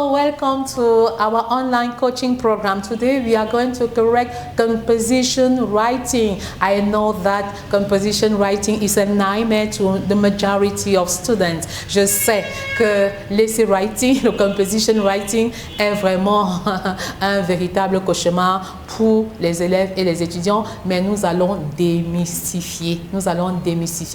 Hello, welcome to our online coaching program. Today we are going to correct composition writing. I know that composition writing is a nightmare to the majority of students. Je sais que l'essay writing, le composition writing est vraiment un véritable cauchemar pour les élèves et les étudiants, mais nous allons démystifier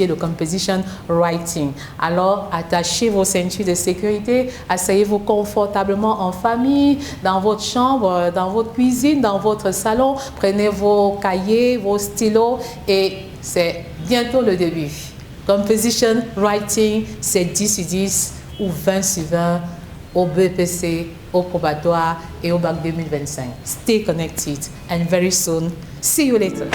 le composition writing. Alors, attachez vos ceintures de sécurité, asseyez-vous confortablement en famille, dans votre chambre, dans votre cuisine, dans votre salon, prenez vos cahiers, vos stylos et c'est bientôt le début. Composition writing, c'est 10 sur 10 ou 20 sur 20 au BPC, au probatoire et au bac 2025. Stay connected and very soon, see you later.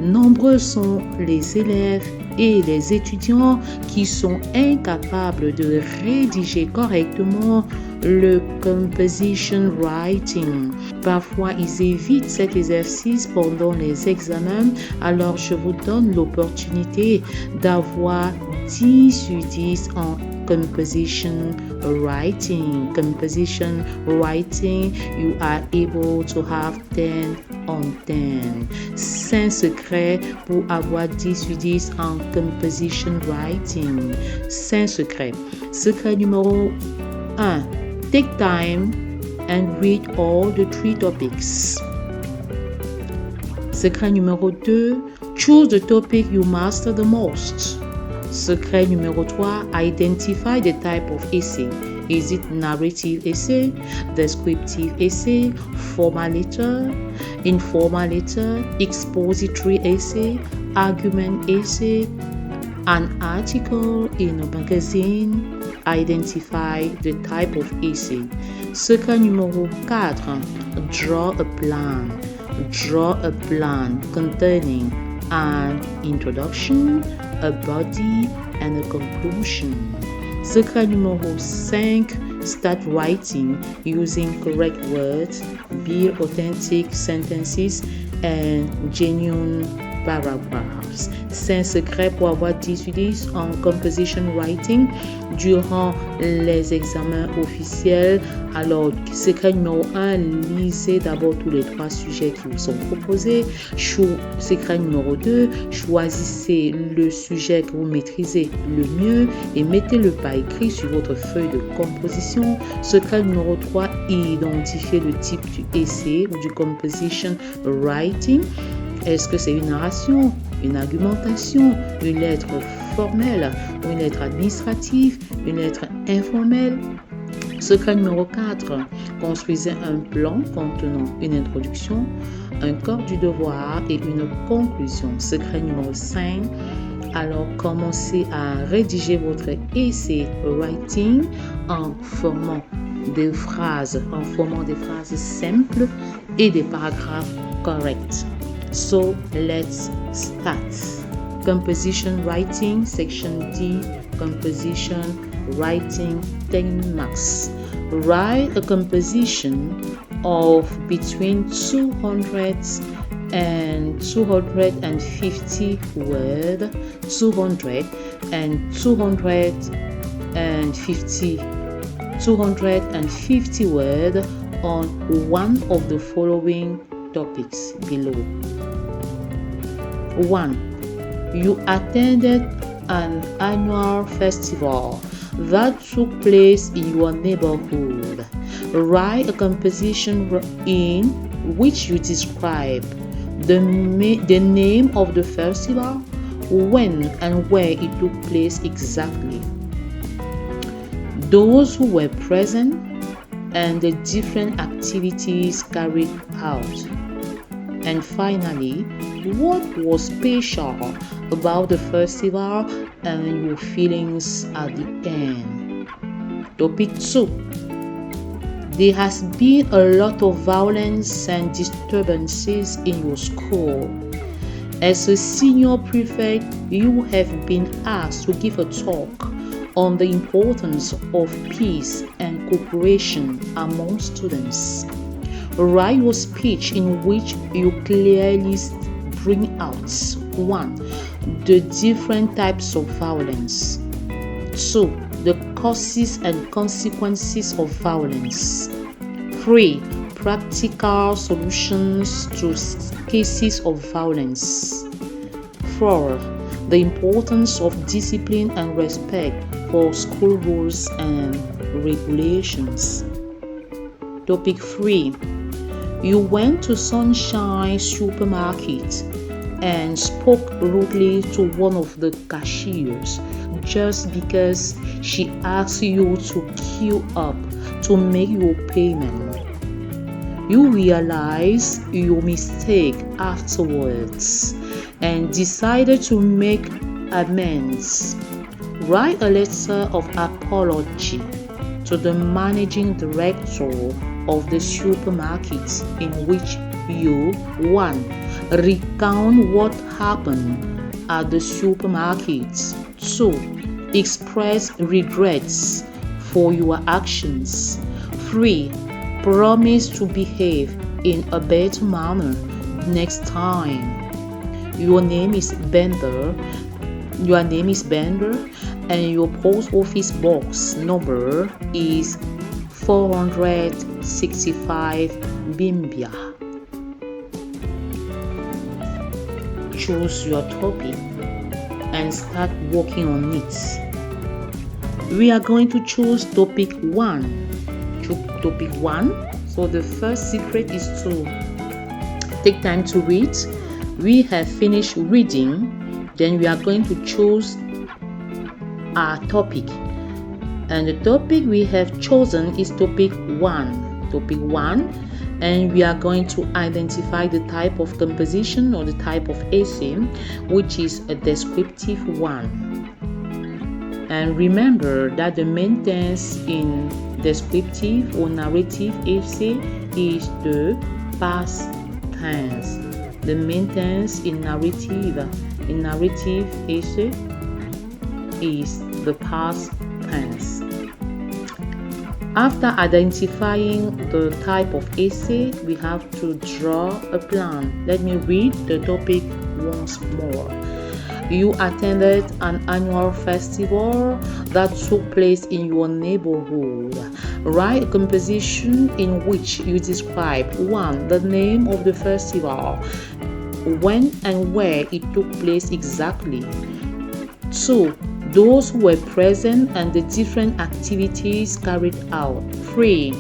Nombreux sont les élèves et les étudiants qui sont incapables de rédiger correctement le composition writing. Parfois, ils évitent cet exercice pendant les examens, alors je vous donne l'opportunité d'avoir 10 sur 10 en composition writing. Composition writing, you are able to have 10 on 10. 5 secrets pour avoir 10 sur 10 en composition writing. 5 secrets. Secret numéro 1. Take time and read all the 3 topics. Secret numéro 2. Choose the topic you master the most. Secret numéro 3. Identify the type of essay. Is it narrative essay, descriptive essay, formal letter, informal letter, expository essay, argument essay, an article in a magazine? Identify the type of essay. Secret numéro 4. Draw a plan. Draw a plan containing an introduction, a body, and a conclusion. Secret numéro 5. Start writing using correct words, build authentic sentences, and genuine paragraphs. 5 secrets pour avoir 10 sur 10 en composition writing durant les examens officiels. Alors, secret numéro 1, lisez d'abord tous les 3 sujets qui vous sont proposés. Secret numéro 2, choisissez le sujet que vous maîtrisez le mieux et mettez-le par écrit sur votre feuille de composition. Secret numéro 3, identifiez le type du essai ou du composition writing. Est-ce que c'est une narration, une argumentation, une lettre formelle, une lettre administrative, une lettre informelle? Secret numéro 4. Construisez un plan contenant une introduction, un corps du devoir et une conclusion. Secret numéro 5. Alors, commencez à rédiger votre essai writing en formant des phrases simples et des paragraphes corrects. So let's start. Composition writing, section D, composition writing 10 marks. Write a composition of between 200 and 250 words, 200 and 250 words on one of the following topics below. 1. You attended an annual festival that took place in your neighborhood. Write a composition in which you describe the name of the festival, when and where it took place exactly, those who were present, and the different activities carried out. And finally, what was special about the festival and your feelings at the end. Topic 2. There has been a lot of violence and disturbances in your school. As a senior prefect, you have been asked to give a talk on the importance of peace and cooperation among students. Write your speech in which you clearly bring out 1. the different types of violence. 2. The causes and consequences of violence. 3. Practical solutions to cases of violence. 4. The importance of discipline and respect for school rules and regulations. Topic 3. You went to Sunshine Supermarket and spoke rudely to one of the cashiers just because she asked you to queue up to make your payment. You realize your mistake afterwards and decided to make amends. Write a letter of apology to the managing director of the supermarket in which you 1. Recount what happened at the supermarket. 2. Express regrets for your actions. 3. Promise to behave in a better manner next time. Your name is Bender. And your post office box number is 465 Bimbia. Choose your topic and start working on it. We are going to choose topic 1. Topic 1. So the first secret is to take time to read. We have finished reading. Then we are going to choose our topic. And the topic we have chosen is topic 1. Topic 1. And we are going to identify the type of composition or the type of essay, which is a descriptive one. And remember that the main tense in descriptive or narrative essay is the past tense. The main tense in narrative essay is the past tense. After identifying the type of essay, we have to draw a plan. Let me read the topic once more. You attended an annual festival that took place in your neighborhood. Write a composition in which you describe 1. The name of the festival, when and where it took place exactly. 2. Those who were present and the different activities carried out. 3.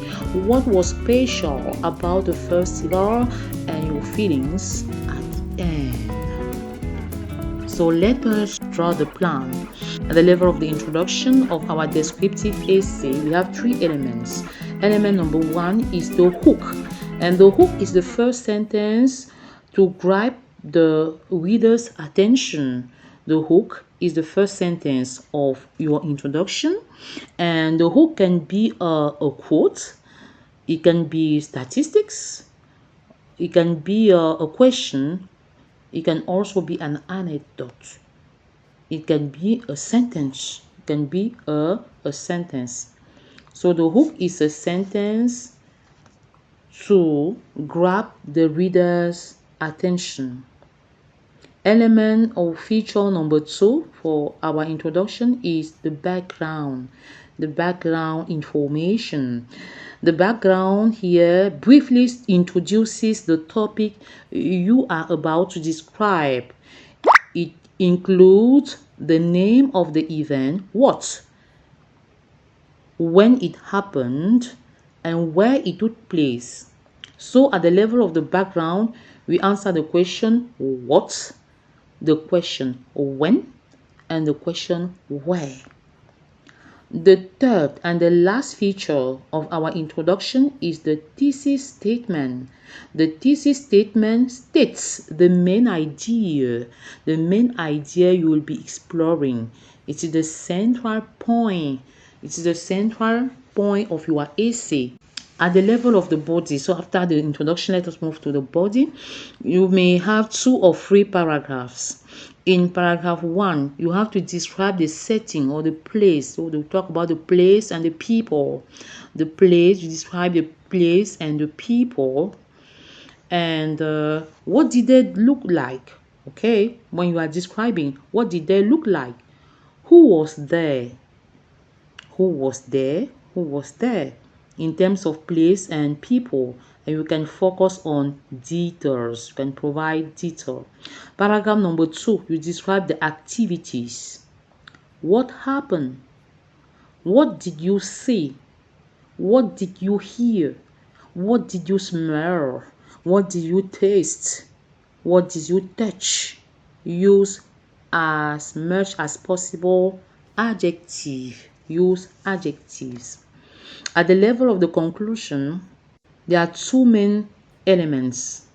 What was special about the festival and your feelings at the end. So let us draw the plan. At the level of the introduction of our descriptive essay, we have 3 elements. Element number 1 is the hook. And the hook is the first sentence to grab the reader's attention. The hook is the first sentence of your introduction, and the hook can be a quote, it can be statistics, it can be a question, it can also be an anecdote, it can be a sentence, it can be a sentence. So the hook is a sentence to grab the reader's attention. Element or feature number 2 for our introduction is the background information. The background here briefly introduces the topic you are about to describe. It includes the name of the event, what, when it happened, and where it took place. So at the level of the background, we answer the question what, the question when, and the question where. The third and the last feature of our introduction is the thesis statement. The thesis statement states the main idea you will be exploring. It is the central point. It is the central point of your essay. At the level of the body, so after the introduction, let us move to the body. You may have 2 or 3 paragraphs. In paragraph 1, you have to describe the setting or the place. So they talk about the place and the people. The place, you describe the place and the people. And what did they look like? Okay, when you are describing, what did they look like? Who was there? Who was there? Who was there? In terms of place and people, and you can focus on details. You can provide detail. Paragraph number 2, you describe the activities. What happened? What did you see? What did you hear? What did you smell? What did you taste? What did you touch? Use as much as possible adjective. Use adjectives. At the level of the conclusion, there are two main elements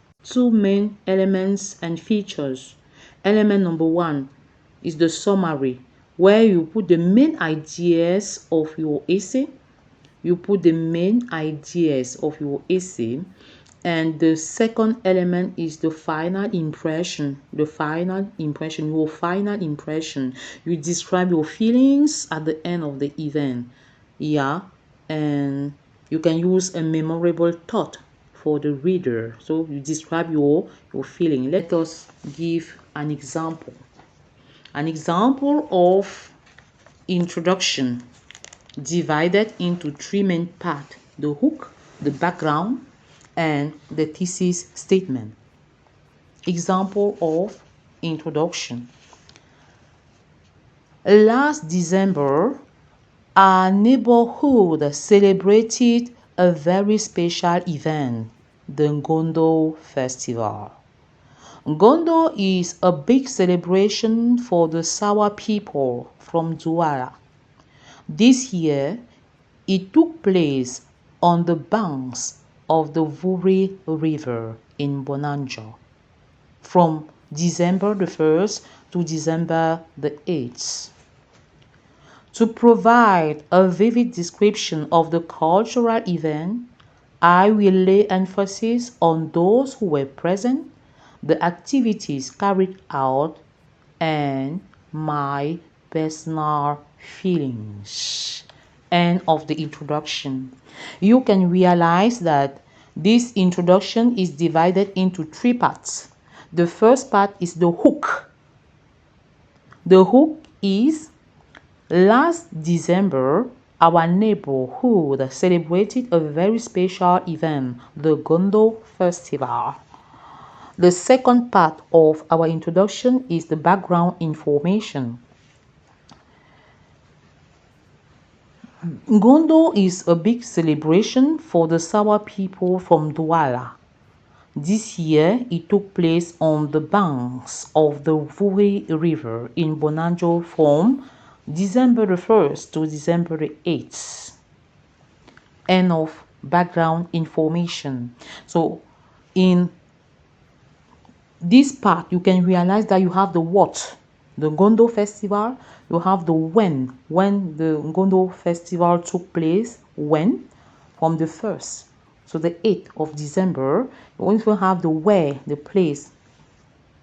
and features. Element number 1 is the summary, where you put the main ideas of your essay. And the second element is the final impression. Your final impression. You describe your feelings at the end of the event. Yeah, and you can use a memorable thought for the reader. So you describe your feeling. Let us give an example. An example of introduction divided into 3 main parts: the hook, the background, and the thesis statement. Example of introduction. Last December, our neighborhood celebrated a very special event, the Ngondo Festival. Ngondo is a big celebration for the Sawa people from Douala. This year, it took place on the banks of the Vuri River in Bonanjo from December the 1st to December the 8th. To provide a vivid description of the cultural event, I will lay emphasis on those who were present, the activities carried out, and my personal feelings. End of the introduction. You can realize that this introduction is divided into 3 parts. The first part is the hook. The hook is: last December, our neighborhood celebrated a very special event, the Ngondo Festival. The second part of our introduction is the background information. Ngondo is a big celebration for the Sawa people from Douala. This year, it took place on the banks of the Vuri River in Bonanjo from December the 1st to December the 8th. End of background information. So, in this part, you can realize that you have the what, the Ngondo Festival. You have the when the Ngondo Festival took place, when, from the 1st to the 8th of December. You also have the where, the place,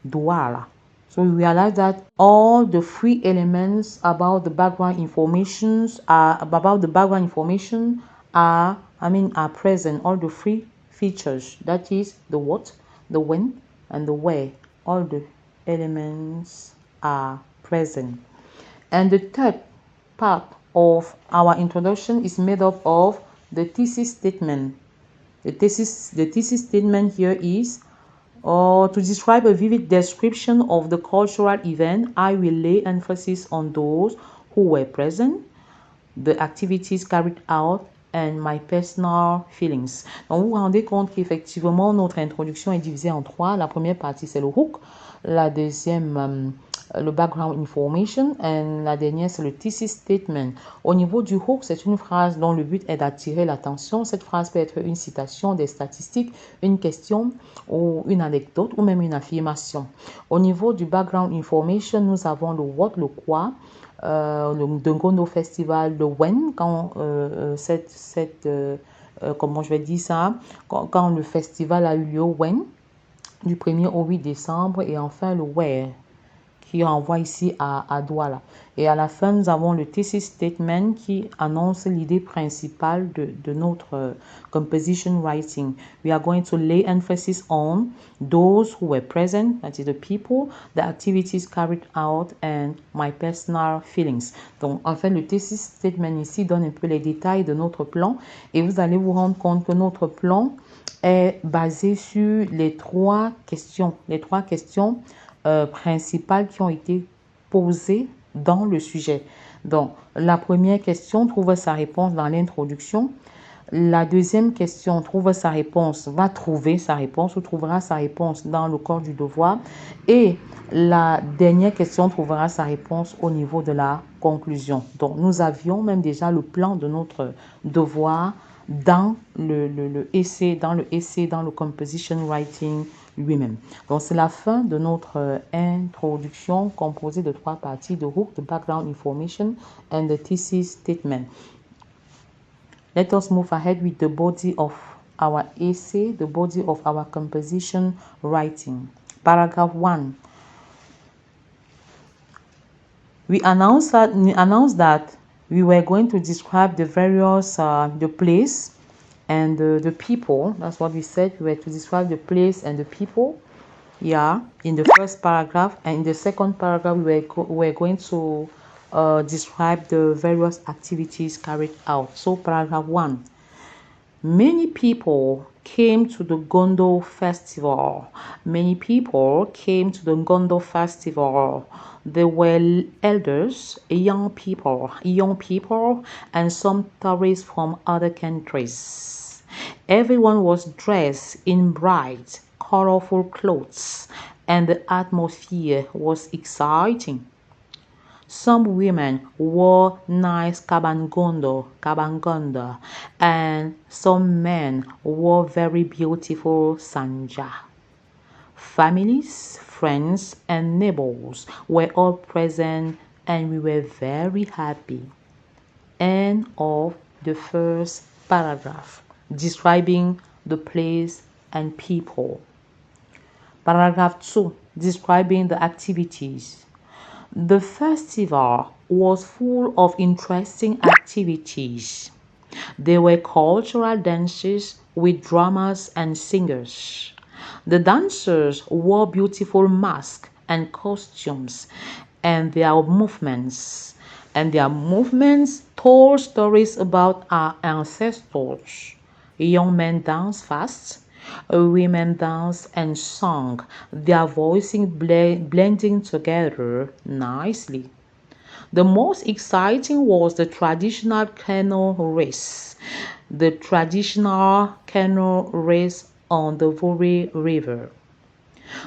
Douala. So you realize that all the 3 elements about the background information are present. All the 3 features, that is the what, the when, and the where. All the elements are present. And the third part of our introduction is made up of the thesis statement. The thesis statement here is to describe a vivid description of the cultural event. I will lay emphasis on those who were present, the activities carried out, and my personal feelings. Donc vous vous rendez compte qu'effectivement notre introduction est divisée en 3. La première partie c'est le hook, la deuxième le background information, et la dernière c'est le thesis statement. Au niveau du hook, c'est une phrase dont le but est d'attirer l'attention. Cette phrase peut être une citation, des statistiques, une question ou une anecdote ou même une affirmation. Au niveau du background information, nous avons le what, le quoi, le Ngondo Festival, le when, quand comment je vais dire ça, quand le festival a eu lieu, when, du 1er au 8 décembre, et enfin le where, qui renvoie ici à Douala. Et à la fin, nous avons le thesis statement qui annonce l'idée principale de notre composition writing. We are going to lay emphasis on those who were present, that is the people, the activities carried out, and my personal feelings. Donc, en fait, le thesis statement ici donne un peu les détails de notre plan et vous allez vous rendre compte que notre plan est basé sur les trois questions principales qui ont été posées dans le sujet. Donc, la première question trouve sa réponse dans l'introduction. La deuxième question va trouver sa réponse ou trouvera sa réponse dans le corps du devoir. Et la dernière question trouvera sa réponse au niveau de la conclusion. Donc, nous avions même déjà le plan de notre devoir dans le essai, dans le composition writing lui-même. Donc, c'est la fin de notre introduction composée de trois parties, the hook, the background information, and the thesis statement. Let us move ahead with the body of our essay, the body of our composition writing. Paragraph 1. We announced that we were going to describe the various, the place and the people. That's what we said. We were to describe the place and the people. Yeah, in the first paragraph, and in the second paragraph, we were going to describe the various activities carried out. So, paragraph 1. Many people came to the Gondo festival. Many people came to the Gondo festival. There were elders, young people, and some tourists from other countries. Everyone was dressed in bright, colorful clothes, and the atmosphere was exciting. Some women wore nice kabangondo, and some men wore very beautiful sanja. Families, friends, and neighbors were all present, and we were very happy. End of the first paragraph, describing the place and people. Paragraph 2, describing the activities. The festival was full of interesting activities. There were cultural dances with drummers and singers. The dancers wore beautiful masks and costumes, and their movements told stories about our ancestors. Young men danced fast, women danced and sung, their voices blending together nicely. The most exciting was the traditional canoe race. The traditional canoe race on the Vore River.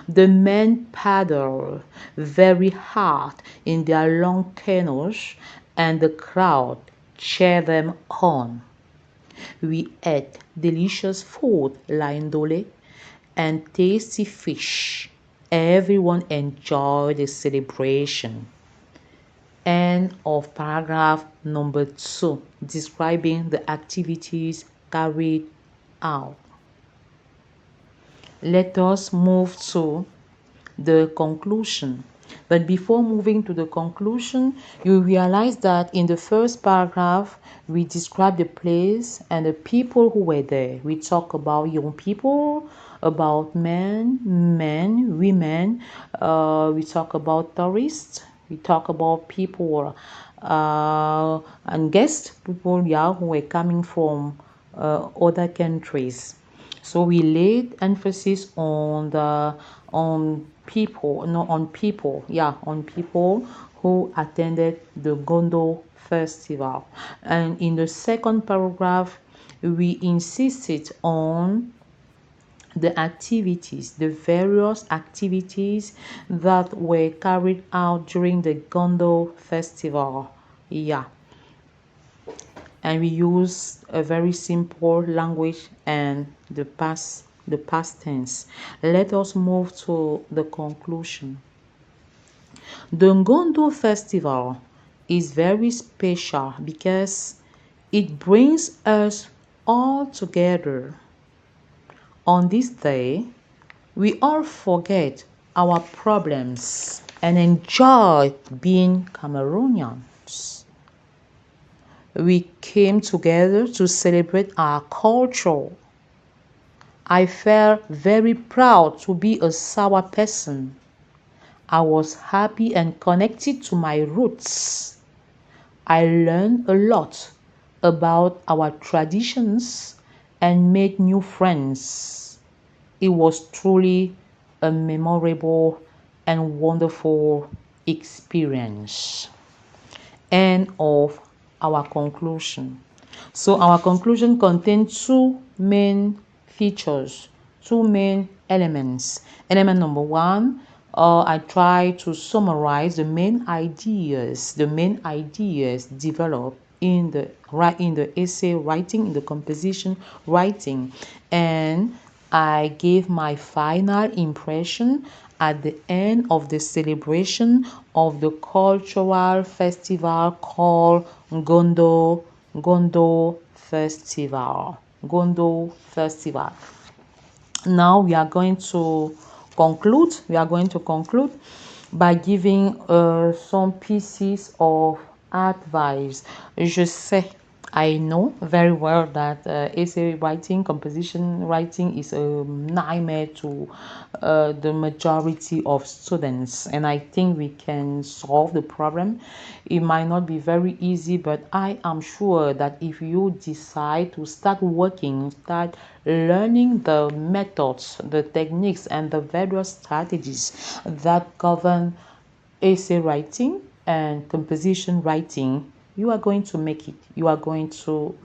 The men paddled very hard in their long canoes, and the crowd cheered them on. We ate delicious food like ndole and tasty fish. Everyone enjoyed the celebration. End of paragraph number 2, describing the activities carried out. Let us move to the conclusion. But before moving to the conclusion, you realize that in the first paragraph, we describe the place and the people who were there. We talk about young people, about men, women. We talk about tourists. We talk about people and guests, people who were coming from other countries. So we laid emphasis on people who attended the Gondo festival. And in the second paragraph, we insisted on the activities, the various activities that were carried out during the Gondo festival. And we use a very simple language and the past tense. Let us move to the conclusion. The Ngondo festival is very special because it brings us all together. On this day, we all forget our problems and enjoy being Cameroonians. We came together to celebrate our culture. I felt very proud to be a Sawa person. I was happy and connected to my roots. I learned a lot about our traditions and made new friends. It was truly a memorable and wonderful experience. End of our conclusion. So our conclusion contains two main features, two main elements. Element number one, I try to summarize the main ideas developed in the essay writing, in the composition writing, and I gave my final impression at the end of the celebration of the cultural festival called Gondo Festival. Gondo Festival. Now we are going to conclude. By giving some pieces of advice. I know very well that essay writing, composition writing is a nightmare to the majority of students, and I think we can solve the problem. It might not be very easy, but I am sure that if you decide to start learning the methods, the techniques, and the various strategies that govern essay writing and composition writing, you are going to make it. You are going to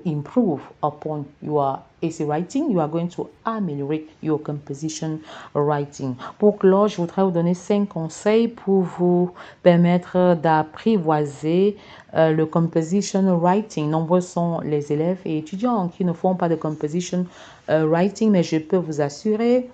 improve upon your essay writing. You are going to améliorer your composition writing. Pour clore, je voudrais vous donner 5 conseils pour vous permettre d'apprivoiser le composition writing. Nombreux sont les élèves et étudiants qui ne font pas de composition writing, mais je peux vous assurer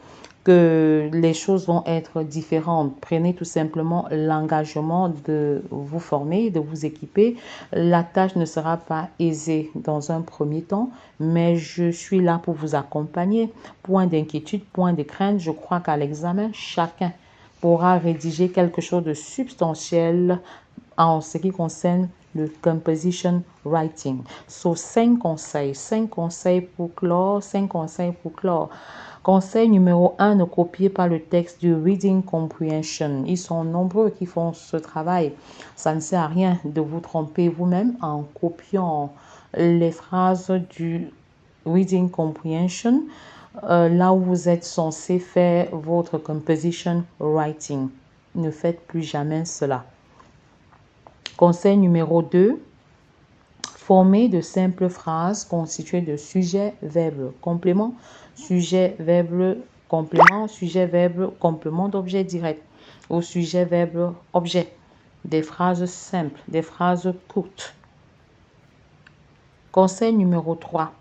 que les choses vont être différentes. Prenez tout simplement l'engagement de vous former, de vous équiper. La tâche ne sera pas aisée dans un premier temps, mais je suis là pour vous accompagner. Point d'inquiétude, point de crainte. Je crois qu'à l'examen, chacun pourra rédiger quelque chose de substantiel en ce qui concerne le composition writing. So, 5 conseils pour clore, 5 conseils pour clore. Conseil numéro 1, ne copiez pas le texte du reading comprehension. Ils sont nombreux qui font ce travail. Ça ne sert à rien de vous tromper vous-même en copiant les phrases du reading comprehension là où vous êtes censé faire votre composition writing. Ne faites plus jamais cela. Conseil numéro 2, formez de simples phrases constituées de sujet, verbe, complément, sujet, verbe, complément, sujet, verbe, complément d'objet direct ou sujet, verbe, objet. Des phrases simples, des phrases courtes. Conseil numéro 3.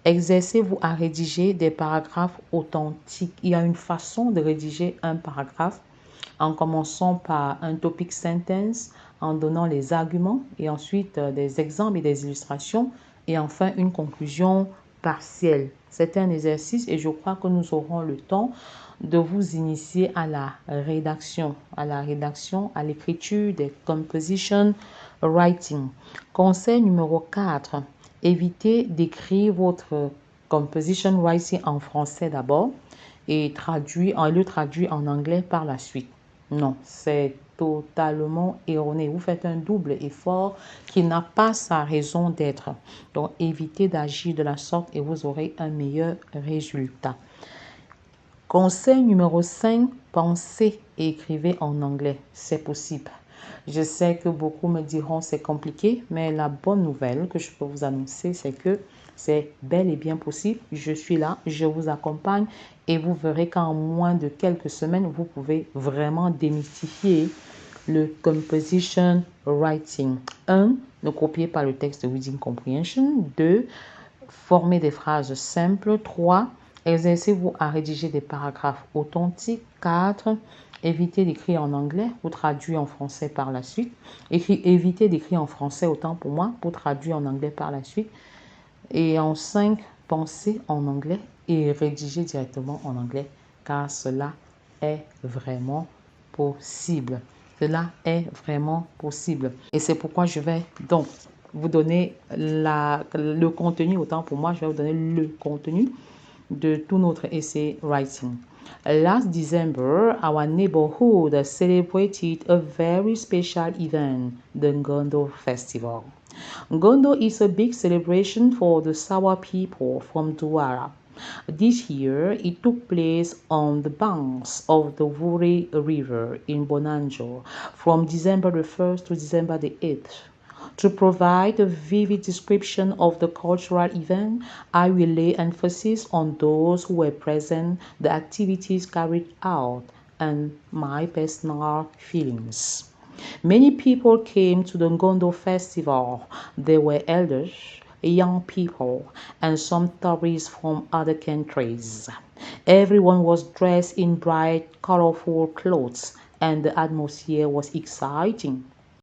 Exercez-vous à rédiger des paragraphes authentiques. Il y a une façon de rédiger un paragraphe en commençant par un topic sentence, en donnant les arguments et ensuite des exemples et des illustrations et enfin une conclusion partielle. C'est un exercice et je crois que nous aurons le temps de vous initier à la rédaction, à l'écriture des composition writing. Conseil numéro 4, évitez d'écrire votre composition writing en français d'abord et le traduire en anglais par la suite. Non, c'est totalement erroné. Vous faites un double effort qui n'a pas sa raison d'être. Donc, évitez d'agir de la sorte et vous aurez un meilleur résultat. Conseil numéro 5, pensez et écrivez en anglais. C'est possible. Je sais que beaucoup me diront c'est compliqué, mais la bonne nouvelle que je peux vous annoncer, c'est que c'est bel et bien possible. Je suis là, je vous accompagne et vous verrez qu'en moins de quelques semaines, vous pouvez vraiment démystifier le composition writing. 1. Ne copiez pas le texte de reading comprehension. 2. Formez des phrases simples. 3. Exercez-vous à rédiger des paragraphes authentiques. 4. Évitez d'écrire en anglais ou traduire en français par la suite. Évitez d'écrire en français autant pour moi pour traduire en anglais par la suite. Et en 5, pensez en anglais et rédigez directement en anglais car cela est vraiment possible. Cela est vraiment possible. Et c'est pourquoi je vais donc vous donner le contenu, autant pour moi, je vais vous donner le contenu de tout notre essay writing. Last December, our neighborhood celebrated a very special event, the Ngondo Festival. Ngondo is a big celebration for the Sawa people from Douala. This year, it took place on the banks of the Wure River in Bonanjo from December the 1st to December the 8th. To provide a vivid description of the cultural event, I will lay emphasis on those who were present, the activities carried out, and my personal feelings. Many people came to the Ngondo Festival. There were elders, young people, and some tourists from other countries. Everyone was dressed in bright, colorful clothes, and the atmosphere was exciting.